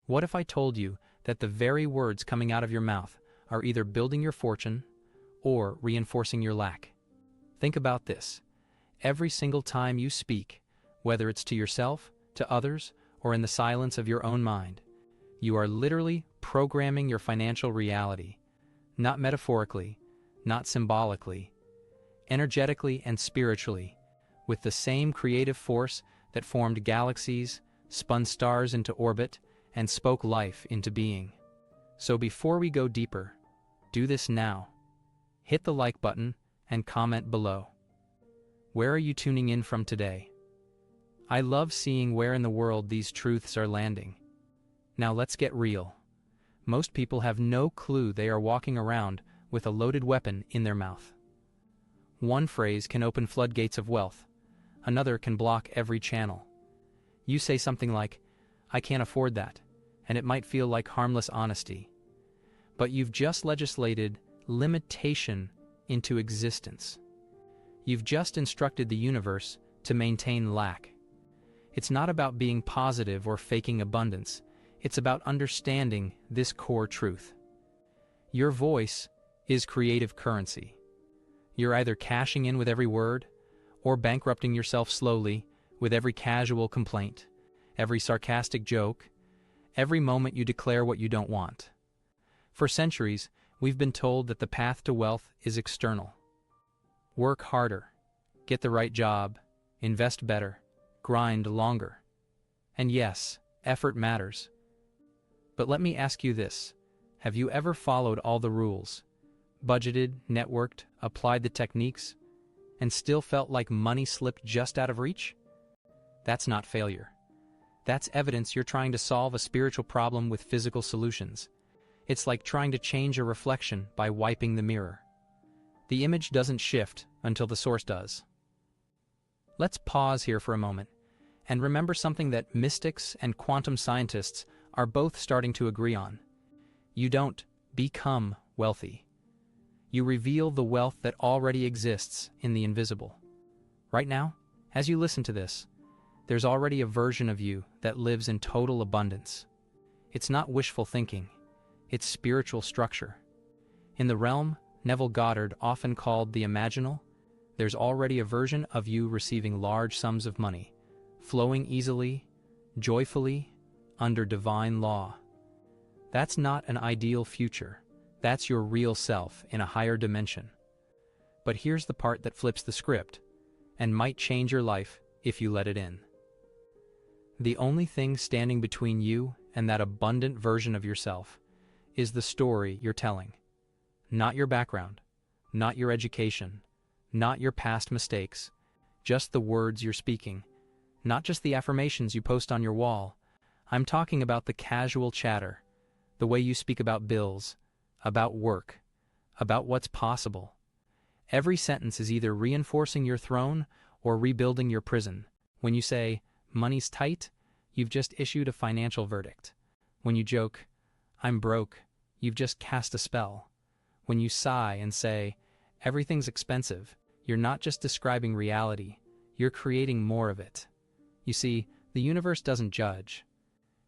What if I told you that the very words coming out of your mouth are either building your fortune or reinforcing your lack? Think about this. Every single time you speak, whether it's to yourself, to others, or in the silence of your own mind, you are literally programming your financial reality, not metaphorically, not symbolically, energetically and spiritually, with the same creative force that formed galaxies, spun stars into orbit, and spoke life into being. So before we go deeper, do this now. Hit the like button and comment below. Where are you tuning in from today? I love seeing where in the world these truths are landing. Now let's get real. Most people have no clue they are walking around with a loaded weapon in their mouth. One phrase can open floodgates of wealth. Another can block every channel. You say something like, "I can't afford that," and it might feel like harmless honesty. But you've just legislated limitation into existence. You've just instructed the universe to maintain lack. It's not about being positive or faking abundance. It's about understanding this core truth. Your voice is creative currency. You're either cashing in with every word or bankrupting yourself slowly with every casual complaint, every sarcastic joke, every moment you declare what you don't want. For centuries, we've been told that the path to wealth is external. Work harder, get the right job, invest better, grind longer. And yes, effort matters. But let me ask you this. Have you ever followed all the rules, budgeted, networked, applied the techniques, and still felt like money slipped just out of reach? That's not failure. That's evidence you're trying to solve a spiritual problem with physical solutions. It's like trying to change a reflection by wiping the mirror. The image doesn't shift until the source does. Let's pause here for a moment and remember something that mystics and quantum scientists are both starting to agree on. You don't become wealthy. You reveal the wealth that already exists in the invisible. Right now, as you listen to this, there's already a version of you that lives in total abundance. It's not wishful thinking, it's spiritual structure. In the realm Neville Goddard often called the imaginal, there's already a version of you receiving large sums of money, flowing easily, joyfully, under divine law. That's not an ideal future. That's your real self in a higher dimension. But here's the part that flips the script and might change your life if you let it in. The only thing standing between you and that abundant version of yourself is the story you're telling. Not your background, not your education, not your past mistakes, just the words you're speaking, not just the affirmations you post on your wall. I'm talking about the casual chatter, the way you speak about bills, about work, about what's possible. Every sentence is either reinforcing your throne or rebuilding your prison. When you say, "Money's tight," you've just issued a financial verdict. When you joke, "I'm broke," you've just cast a spell. When you sigh and say, "Everything's expensive," you're not just describing reality, you're creating more of it. You see, the universe doesn't judge.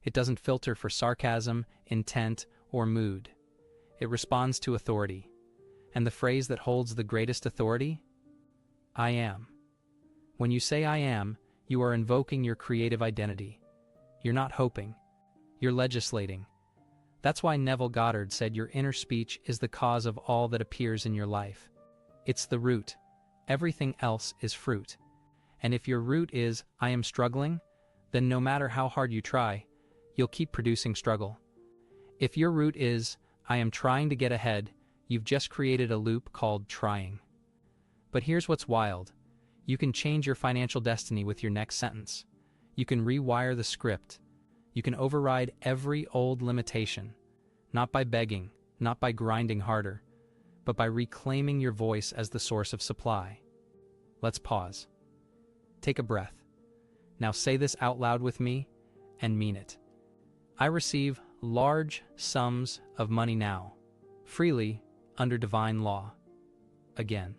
It doesn't filter for sarcasm, intent, or mood. It responds to authority. And the phrase that holds the greatest authority? I am. When you say I am, you are invoking your creative identity. You're not hoping. You're legislating. That's why Neville Goddard said your inner speech is the cause of all that appears in your life. It's the root. Everything else is fruit. And if your root is, "I am struggling," then no matter how hard you try, you'll keep producing struggle. If your root is, "I am trying to get ahead," you've just created a loop called trying. But here's what's wild. You can change your financial destiny with your next sentence. You can rewire the script. You can override every old limitation, not by begging, not by grinding harder, but by reclaiming your voice as the source of supply. Let's pause. Take a breath. Now say this out loud with me and mean it. I receive large sums of money now, freely, under divine law. Again.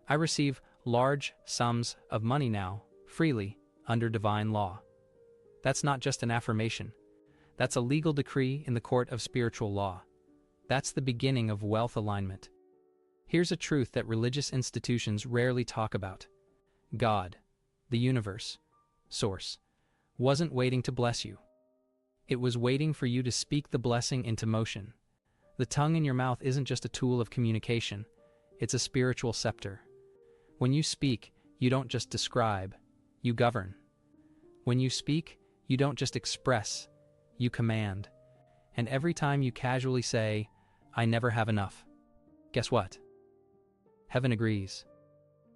I receive large sums of money now, freely, under divine law. That's not just an affirmation. That's a legal decree in the court of spiritual law. That's the beginning of wealth alignment. Here's a truth that religious institutions rarely talk about. God, the universe, source, wasn't waiting to bless you. It was waiting for you to speak the blessing into motion. The tongue in your mouth isn't just a tool of communication, it's a spiritual scepter. When you speak, you don't just describe, you govern. When you speak, you don't just express, you command. And every time you casually say, "I never have enough," guess what? Heaven agrees.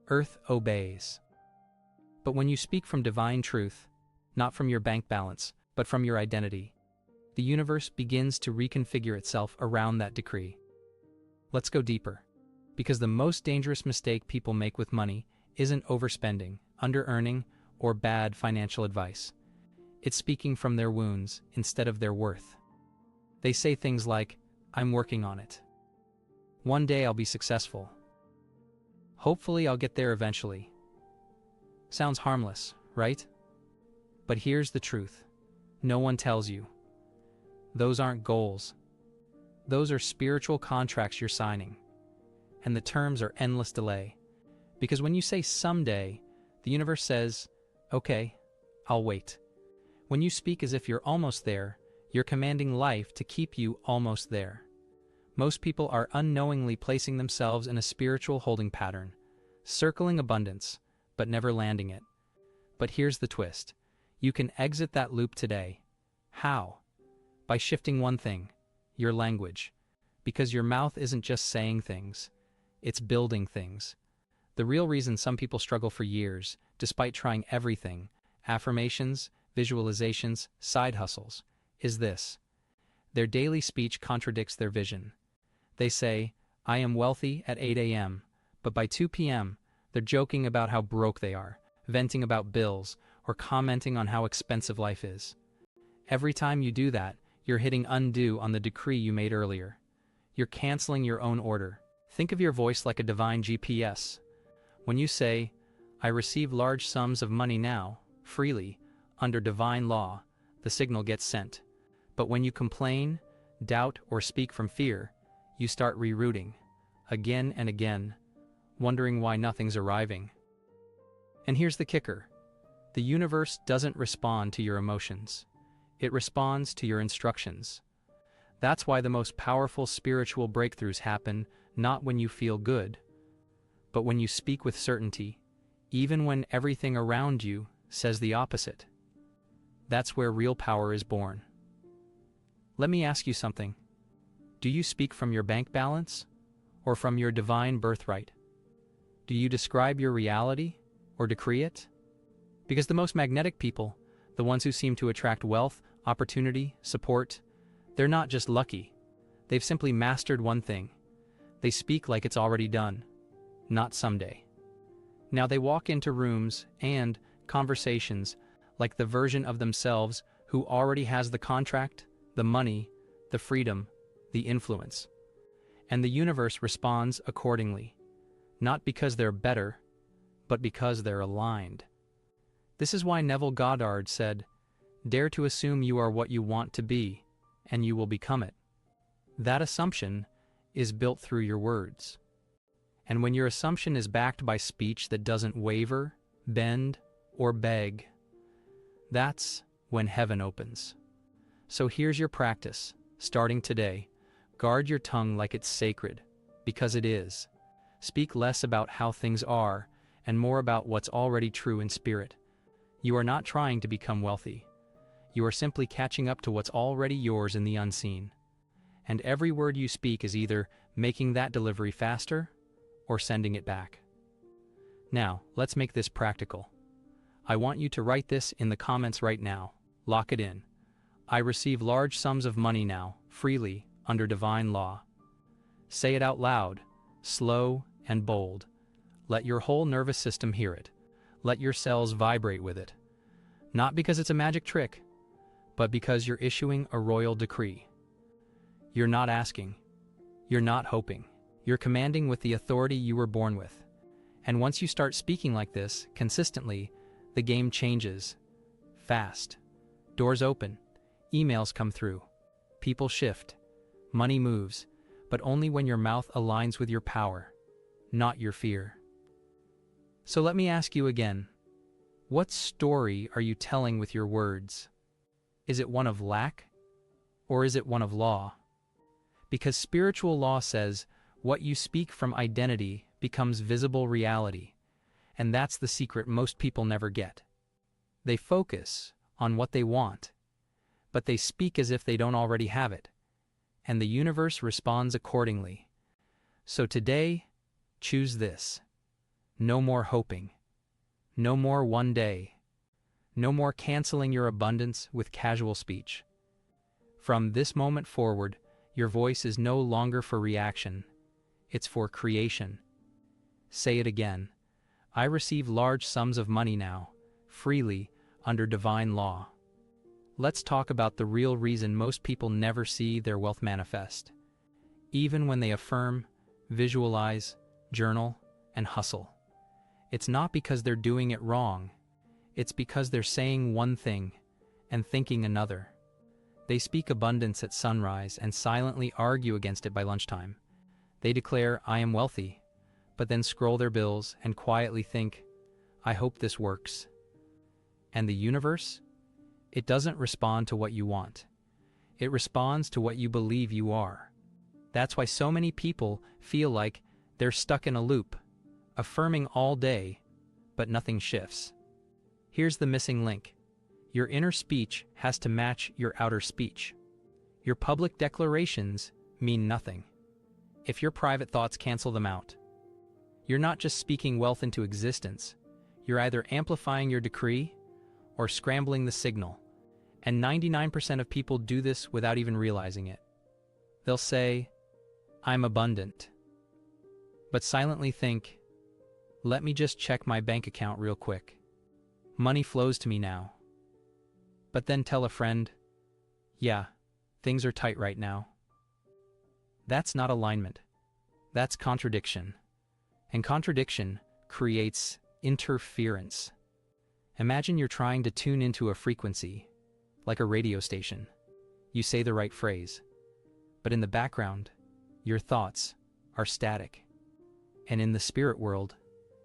Earth obeys. But when you speak from divine truth, not from your bank balance, but from your identity, the universe begins to reconfigure itself around that decree. Let's go deeper. Because the most dangerous mistake people make with money isn't overspending, under-earning, or bad financial advice. It's speaking from their wounds instead of their worth. They say things like, "I'm working on it. One day I'll be successful. Hopefully I'll get there eventually." Sounds harmless, right? But here's the truth. No one tells you. Those aren't goals. Those are spiritual contracts you're signing. And the terms are endless delay. Because when you say someday, the universe says, "Okay, I'll wait." When you speak as if you're almost there, you're commanding life to keep you almost there. Most people are unknowingly placing themselves in a spiritual holding pattern, circling abundance, but never landing it. But here's the twist. You can exit that loop today. How? By shifting one thing, your language. Because your mouth isn't just saying things, it's building things. The real reason some people struggle for years, despite trying everything, affirmations, visualizations, side hustles, is this. Their daily speech contradicts their vision. They say, "I am wealthy" at 8 a.m., but by 2 p.m., they're joking about how broke they are, venting about bills, or commenting on how expensive life is. Every time you do that, you're hitting undo on the decree you made earlier. You're canceling your own order. Think of your voice like a divine GPS. When you say, "I receive large sums of money now, freely, under divine law," the signal gets sent. But when you complain, doubt, or speak from fear, you start rerouting, again and again, wondering why nothing's arriving. And here's the kicker. The universe doesn't respond to your emotions. It responds to your instructions. That's why the most powerful spiritual breakthroughs happen not when you feel good, but when you speak with certainty, even when everything around you says the opposite. That's where real power is born. Let me ask you something. Do you speak from your bank balance or from your divine birthright? Do you describe your reality or decree it? Because the most magnetic people, the ones who seem to attract wealth, opportunity, support, they're not just lucky. They've simply mastered one thing. They speak like it's already done, not someday. Now they walk into rooms and conversations like the version of themselves who already has the contract, the money, the freedom, the influence. And the universe responds accordingly, not because they're better, but because they're aligned. This is why Neville Goddard said, "Dare to assume you are what you want to be, and you will become it." That assumption is built through your words. And when your assumption is backed by speech that doesn't waver, bend, or beg, that's when heaven opens. So here's your practice, starting today. Guard your tongue like it's sacred, because it is. Speak less about how things are, and more about what's already true in spirit. You are not trying to become wealthy. You are simply catching up to what's already yours in the unseen. And every word you speak is either making that delivery faster or sending it back. Now, let's make this practical. I want you to write this in the comments right now. Lock it in. I receive large sums of money now, freely, under divine law. Say it out loud, slow and bold. Let your whole nervous system hear it. Let your cells vibrate with it. Not because it's a magic trick, but because you're issuing a royal decree. You're not asking. You're not hoping. You're commanding with the authority you were born with. And once you start speaking like this, consistently, the game changes. Fast. Doors open. Emails come through. People shift. Money moves, but only when your mouth aligns with your power, not your fear. So let me ask you again, what story are you telling with your words? Is it one of lack, or is it one of law? Because spiritual law says, what you speak from identity becomes visible reality, and that's the secret most people never get. They focus on what they want, but they speak as if they don't already have it, and the universe responds accordingly. So today, choose this. No more hoping. No more one day. No more canceling your abundance with casual speech. From this moment forward, your voice is no longer for reaction. It's for creation. Say it again. I receive large sums of money now, freely, under divine law. Let's talk about the real reason most people never see their wealth manifest. Even when they affirm, visualize, journal, and hustle. It's not because they're doing it wrong. It's because they're saying one thing and thinking another. They speak abundance at sunrise and silently argue against it by lunchtime. They declare, I am wealthy, but then scroll their bills and quietly think, I hope this works. And the universe? It doesn't respond to what you want. It responds to what you believe you are. That's why so many people feel like they're stuck in a loop, affirming all day, but nothing shifts. Here's the missing link. Your inner speech has to match your outer speech. Your public declarations mean nothing if your private thoughts cancel them out. You're not just speaking wealth into existence. You're either amplifying your decree or scrambling the signal. And 99% of people do this without even realizing it. They'll say, I'm abundant, but silently think, let me just check my bank account real quick. Money flows to me now. But then tell a friend, yeah, things are tight right now. That's not alignment. That's contradiction. And contradiction creates interference. Imagine you're trying to tune into a frequency, like a radio station. You say the right phrase, but in the background, your thoughts are static. And in the spirit world,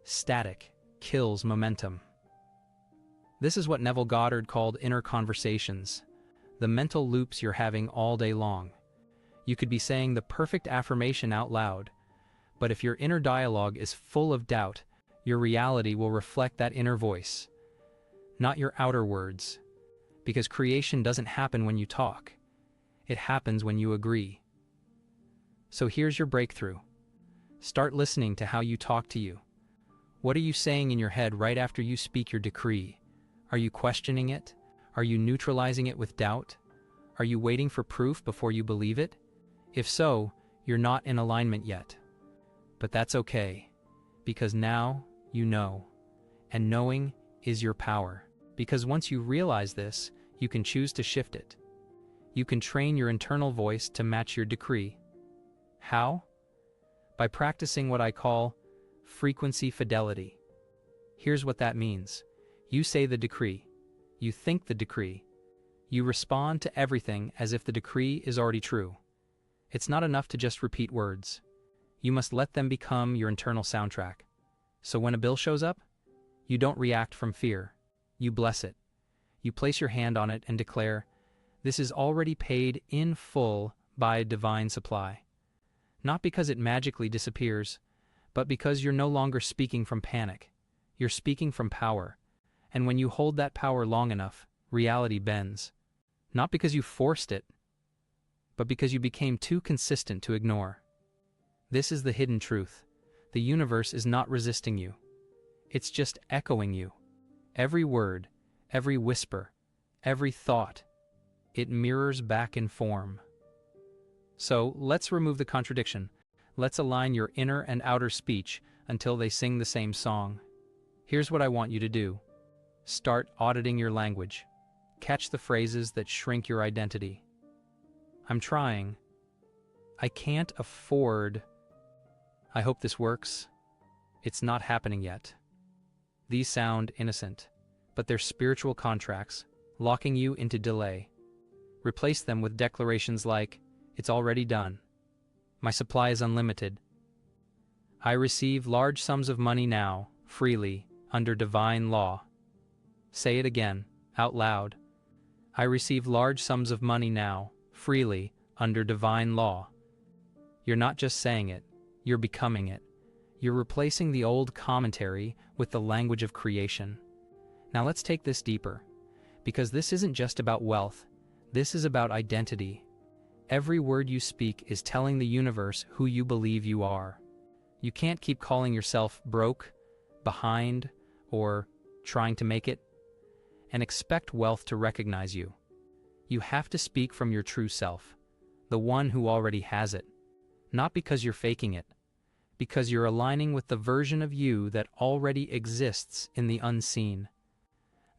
static kills momentum. This is what Neville Goddard called inner conversations, the mental loops you're having all day long. You could be saying the perfect affirmation out loud, but if your inner dialogue is full of doubt, your reality will reflect that inner voice, not your outer words, because creation doesn't happen when you talk. It happens when you agree. So here's your breakthrough. Start listening to how you talk to you. What are you saying in your head right after you speak your decree? Are you questioning it? Are you neutralizing it with doubt? Are you waiting for proof before you believe it? If so, you're not in alignment yet. But that's okay, because now you know, and knowing is your power. Because once you realize this, you can choose to shift it. You can train your internal voice to match your decree. How? By practicing what I call frequency fidelity. Here's what that means. You say the decree. You think the decree. You respond to everything as if the decree is already true. It's not enough to just repeat words. You must let them become your internal soundtrack. So when a bill shows up, you don't react from fear. You bless it. You place your hand on it and declare, this is already paid in full by divine supply. Not because it magically disappears, but because you're no longer speaking from panic. You're speaking from power. And when you hold that power long enough, reality bends. Not because you forced it, but because you became too consistent to ignore. This is the hidden truth. The universe is not resisting you. It's just echoing you. Every word, every whisper, every thought, it mirrors back in form. So let's remove the contradiction. Let's align your inner and outer speech until they sing the same song. Here's what I want you to do. Start auditing your language. Catch the phrases that shrink your identity. I'm trying. I can't afford. I hope this works. It's not happening yet. These sound innocent, but they're spiritual contracts, locking you into delay. Replace them with declarations like, "It's already done. My supply is unlimited. I receive large sums of money now, freely, under divine law." Say it again, out loud. I receive large sums of money now, freely, under divine law. You're not just saying it, you're becoming it. You're replacing the old commentary with the language of creation. Now let's take this deeper, because this isn't just about wealth, this is about identity. Every word you speak is telling the universe who you believe you are. You can't keep calling yourself broke, behind, or trying to make it, and expect wealth to recognize you. You have to speak from your true self, the one who already has it. Not because you're faking it, because you're aligning with the version of you that already exists in the unseen.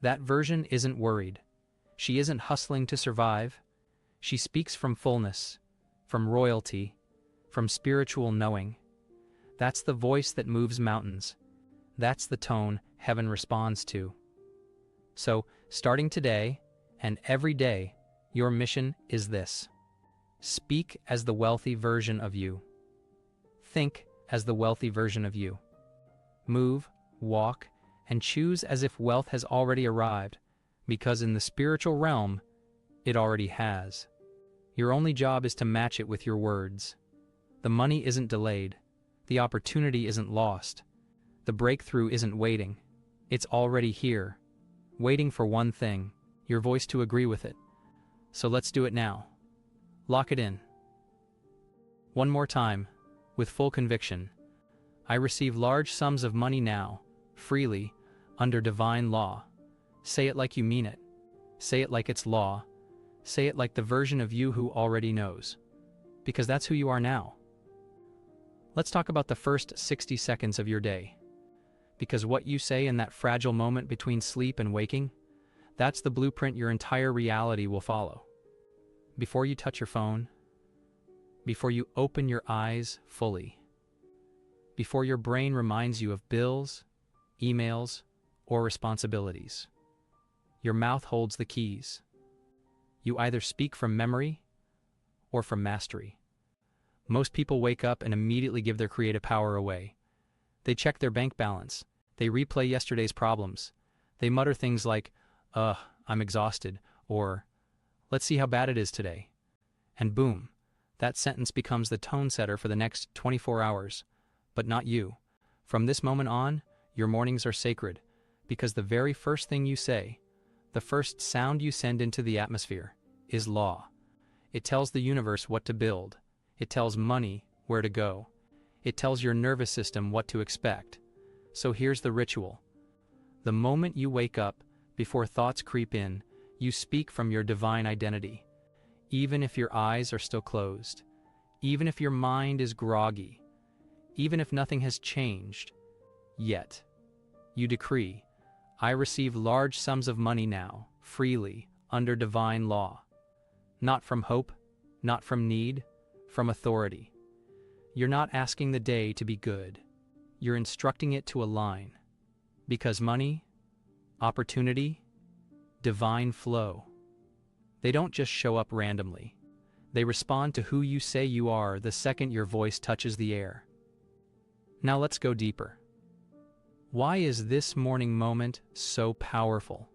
That version isn't worried. She isn't hustling to survive. She speaks from fullness, from royalty, from spiritual knowing. That's the voice that moves mountains. That's the tone heaven responds to. So, starting today, and every day, your mission is this. Speak as the wealthy version of you. Think as the wealthy version of you. Move, walk, and choose as if wealth has already arrived, because in the spiritual realm, it already has. Your only job is to match it with your words. The money isn't delayed. The opportunity isn't lost. The breakthrough isn't waiting. It's already here, waiting for one thing, your voice to agree with it. So let's do it now. Lock it in. One more time, with full conviction. I receive large sums of money now, freely, under divine law. Say it like you mean it. Say it like it's law. Say it like the version of you who already knows. Because that's who you are now. Let's talk about the first 60 seconds of your day. Because what you say in that fragile moment between sleep and waking, that's the blueprint your entire reality will follow. Before you touch your phone, before you open your eyes fully, before your brain reminds you of bills, emails, or responsibilities, your mouth holds the keys. You either speak from memory or from mastery. Most people wake up and immediately give their creative power away. They check their bank balance. They replay yesterday's problems. They mutter things like, I'm exhausted, or, let's see how bad it is today. And boom, that sentence becomes the tone setter for the next 24 hours. But not you. From this moment on, your mornings are sacred, because the very first thing you say, the first sound you send into the atmosphere, is law. It tells the universe what to build. It tells money where to go. It tells your nervous system what to expect. So here's the ritual. The moment you wake up, before thoughts creep in, you speak from your divine identity. Even if your eyes are still closed, even if your mind is groggy, even if nothing has changed, yet, you decree, I receive large sums of money now, freely, under divine law. Not from hope, not from need, from authority. You're not asking the day to be good. You're instructing it to align. Because money, opportunity, divine flow, they don't just show up randomly. They respond to who you say you are the second your voice touches the air. Now let's go deeper. Why is this morning moment so powerful?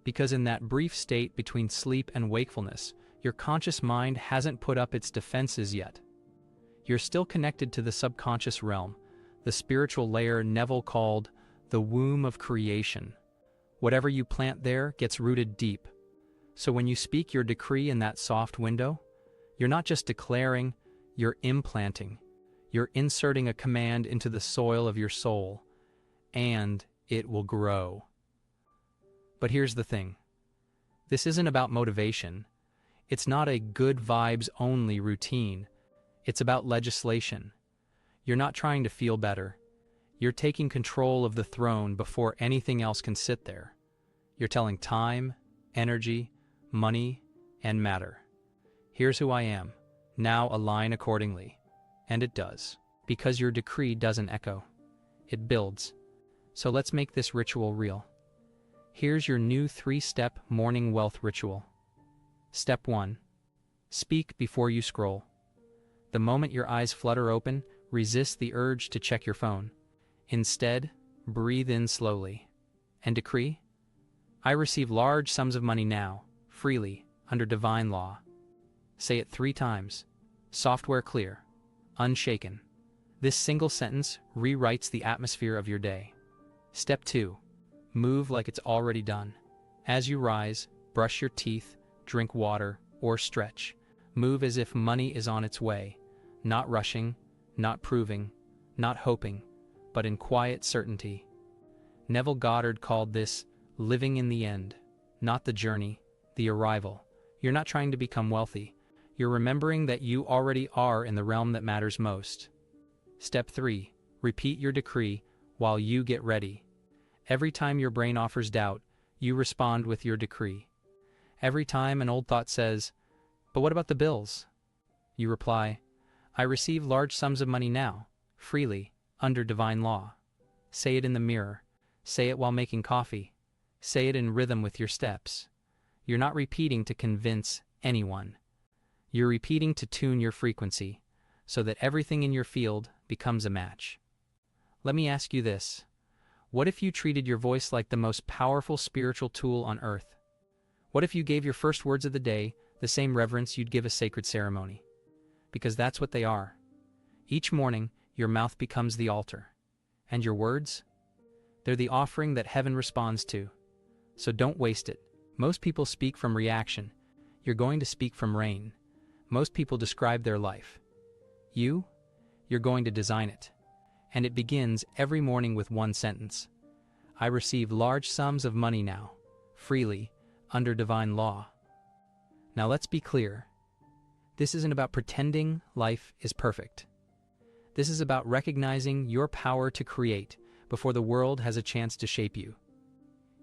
Because in that brief state between sleep and wakefulness, your conscious mind hasn't put up its defenses yet. You're still connected to the subconscious realm, the spiritual layer Neville called the womb of creation. Whatever you plant there gets rooted deep. So when you speak your decree in that soft window, you're not just declaring, you're implanting. You're inserting a command into the soil of your soul, and it will grow. But here's the thing. This isn't about motivation. It's not a good vibes only routine. It's about legislation. You're not trying to feel better. You're taking control of the throne before anything else can sit there. You're telling time, energy, money, and matter. Here's who I am. Now align accordingly. And it does. Because your decree doesn't echo. It builds. So let's make this ritual real. Here's your new 3-step morning wealth ritual. Step 1. Speak before you scroll. The moment your eyes flutter open, resist the urge to check your phone. Instead, breathe in slowly. And decree? I receive large sums of money now, freely, under divine law. Say it 3 times. Software clear. Unshaken. This single sentence rewrites the atmosphere of your day. Step 2. Move like it's already done. As you rise, brush your teeth, drink water, or stretch. Move as if money is on its way. Not rushing, not proving, not hoping, but in quiet certainty. Neville Goddard called this living in the end, not the journey, the arrival. You're not trying to become wealthy. You're remembering that you already are in the realm that matters most. Step 3. Repeat your decree while you get ready. Every time your brain offers doubt, you respond with your decree. Every time an old thought says, "But what about the bills?" you reply, "I receive large sums of money now, freely, under divine law." Say it in the mirror. Say it while making coffee. Say it in rhythm with your steps. You're not repeating to convince anyone. You're repeating to tune your frequency, so that everything in your field becomes a match. Let me ask you this. What if you treated your voice like the most powerful spiritual tool on earth? What if you gave your first words of the day the same reverence you'd give a sacred ceremony? Because that's what they are. Each morning, your mouth becomes the altar. And your words? They're the offering that heaven responds to. So don't waste it. Most people speak from reaction. You're going to speak from rain. Most people describe their life. You're going to design it. And it begins every morning with one sentence. I receive large sums of money now, freely, under divine law. Now let's be clear. This isn't about pretending life is perfect. This is about recognizing your power to create before the world has a chance to shape you.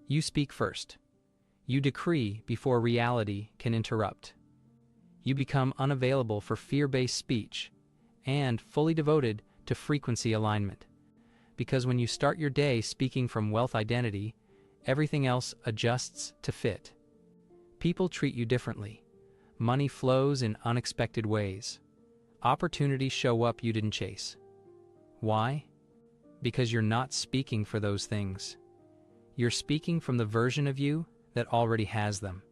You speak first. You decree before reality can interrupt. You become unavailable for fear-based speech and fully devoted to frequency alignment. Because when you start your day speaking from wealth identity, everything else adjusts to fit. People treat you differently. Money flows in unexpected ways. Opportunities show up you didn't chase. Why? Because you're not speaking for those things. You're speaking from the version of you that already has them.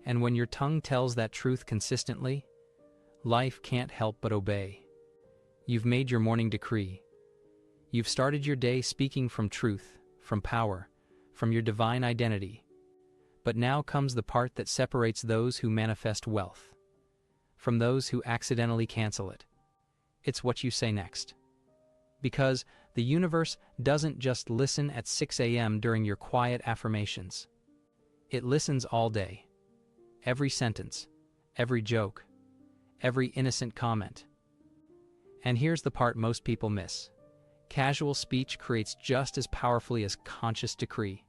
And when your tongue tells that truth consistently, life can't help but obey. You've made your morning decree. You've started your day speaking from truth, from power, from your divine identity. But now comes the part that separates those who manifest wealth from those who accidentally cancel it. It's what you say next. Because the universe doesn't just listen at 6 a.m. during your quiet affirmations. It listens all day. Every sentence, every joke, every innocent comment. And here's the part most people miss. Casual speech creates just as powerfully as conscious decree.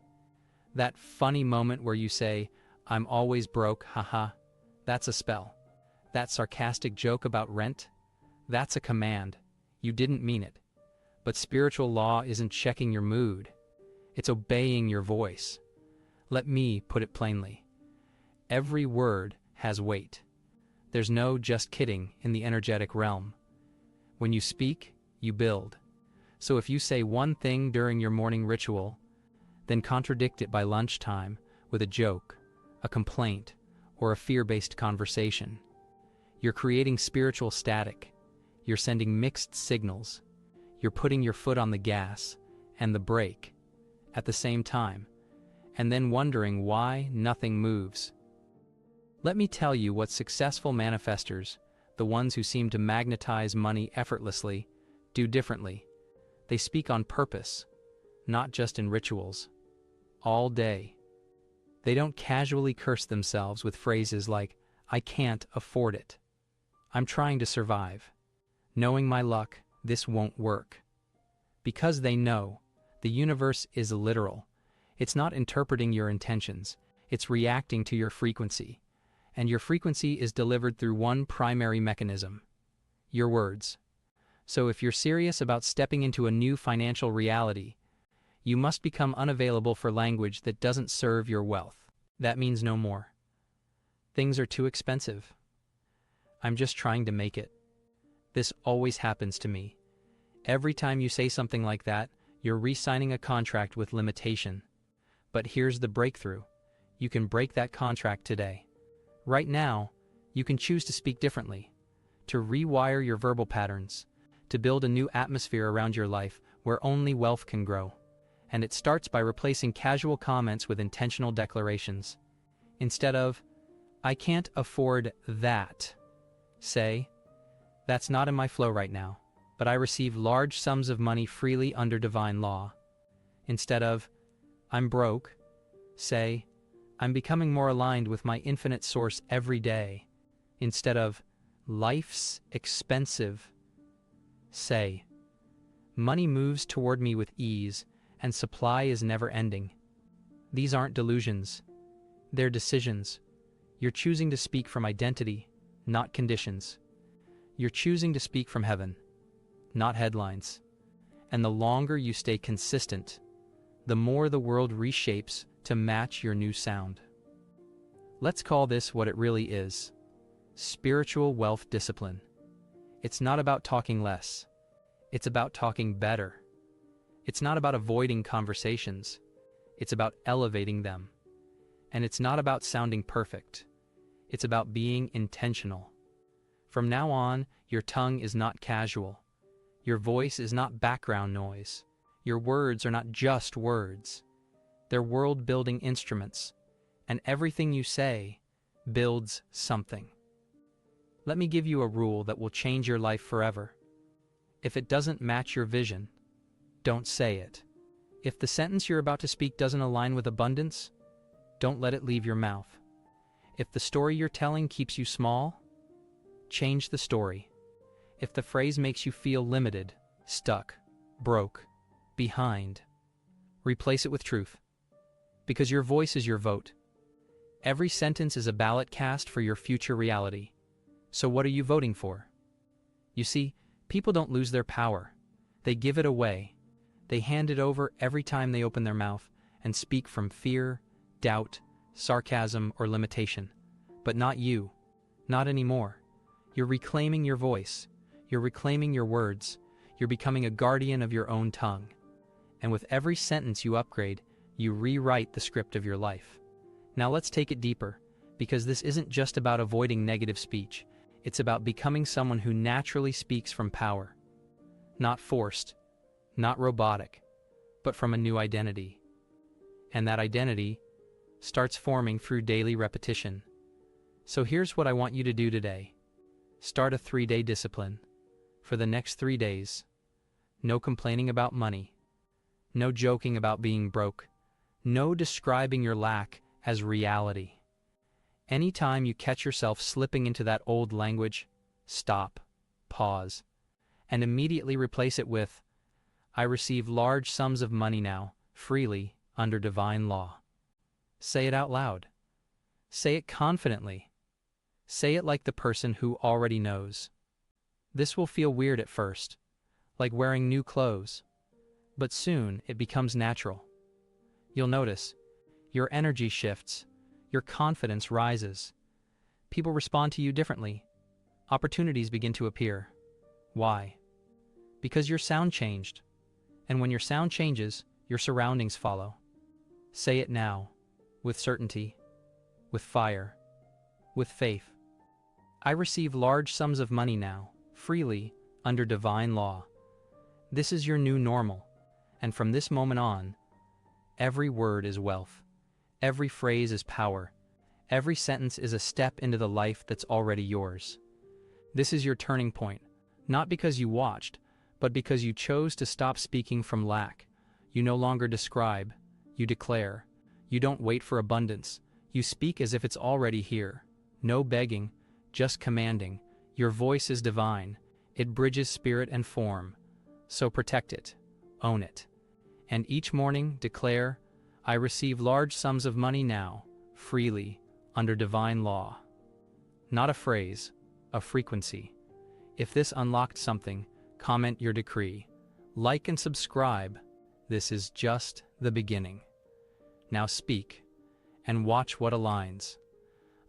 That funny moment where you say, "I'm always broke, haha," that's a spell. That sarcastic joke about rent? That's a command. You didn't mean it. But spiritual law isn't checking your mood. It's obeying your voice. Let me put it plainly. Every word has weight. There's no just kidding in the energetic realm. When you speak, you build. So if you say one thing during your morning ritual, then contradict it by lunchtime with a joke, a complaint, or a fear-based conversation. You're creating spiritual static. You're sending mixed signals. You're putting your foot on the gas and the brake at the same time, and then wondering why nothing moves. Let me tell you what successful manifestors, the ones who seem to magnetize money effortlessly, do differently. They speak on purpose, not just in rituals. All day. They don't casually curse themselves with phrases like, "I can't afford it. I'm trying to survive. Knowing my luck, this won't work." Because they know, the universe is literal. It's not interpreting your intentions. It's reacting to your frequency. And your frequency is delivered through one primary mechanism: your words. So if you're serious about stepping into a new financial reality, you must become unavailable for language that doesn't serve your wealth. That means no more. Things are too expensive. I'm just trying to make it. This always happens to me. Every time you say something like that, you're re-signing a contract with limitation. But here's the breakthrough. You can break that contract today. Right now, you can choose to speak differently, to rewire your verbal patterns, to build a new atmosphere around your life where only wealth can grow. And it starts by replacing casual comments with intentional declarations. Instead of, "I can't afford that," say, "That's not in my flow right now, but I receive large sums of money freely under divine law." Instead of, "I'm broke," say, "I'm becoming more aligned with my infinite source every day." Instead of, "Life's expensive," say, "Money moves toward me with ease, and supply is never ending." These aren't delusions. They're decisions. You're choosing to speak from identity, not conditions. You're choosing to speak from heaven, not headlines. And the longer you stay consistent, the more the world reshapes to match your new sound. Let's call this what it really is: spiritual wealth discipline. It's not about talking less. It's about talking better. It's not about avoiding conversations. It's about elevating them. And it's not about sounding perfect. It's about being intentional. From now on, your tongue is not casual. Your voice is not background noise. Your words are not just words. They're world-building instruments. And everything you say builds something. Let me give you a rule that will change your life forever. If it doesn't match your vision, don't say it. If the sentence you're about to speak doesn't align with abundance, don't let it leave your mouth. If the story you're telling keeps you small, change the story. If the phrase makes you feel limited, stuck, broke, behind, replace it with truth. Because your voice is your vote. Every sentence is a ballot cast for your future reality. So what are you voting for? You see, people don't lose their power. They give it away. They hand it over every time they open their mouth and speak from fear, doubt, sarcasm, or limitation. But not you. Not anymore. You're reclaiming your voice. You're reclaiming your words. You're becoming a guardian of your own tongue. And with every sentence you upgrade, you rewrite the script of your life. Now let's take it deeper, because this isn't just about avoiding negative speech. It's about becoming someone who naturally speaks from power. Not forced, not robotic, but from a new identity. And that identity starts forming through daily repetition. So here's what I want you to do today. Start a 3-day discipline. For the next 3 days, no complaining about money, no joking about being broke, no describing your lack as reality. Anytime you catch yourself slipping into that old language, stop, pause, and immediately replace it with, "I receive large sums of money now, freely, under divine law." Say it out loud. Say it confidently. Say it like the person who already knows. This will feel weird at first, like wearing new clothes, but soon it becomes natural. You'll notice your energy shifts, your confidence rises. People respond to you differently. Opportunities begin to appear. Why? Because your sound changed. And when your sound changes, your surroundings follow. Say it now, with certainty, with fire, with faith. I receive large sums of money now, freely, under divine law. This is your new normal. And from this moment on, every word is wealth. Every phrase is power. Every sentence is a step into the life that's already yours. This is your turning point, not because you watched, but because you chose to stop speaking from lack. You no longer describe, you declare. You don't wait for abundance. You speak as if it's already here. No begging, just commanding. Your voice is divine. It bridges spirit and form. So protect it. Own it. And each morning declare, "I receive large sums of money now, freely, under divine law." Not a phrase, a frequency. If this unlocked something, comment your decree. Like and subscribe. This is just the beginning. Now speak, and watch what aligns.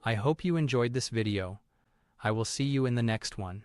I hope you enjoyed this video. I will see you in the next one.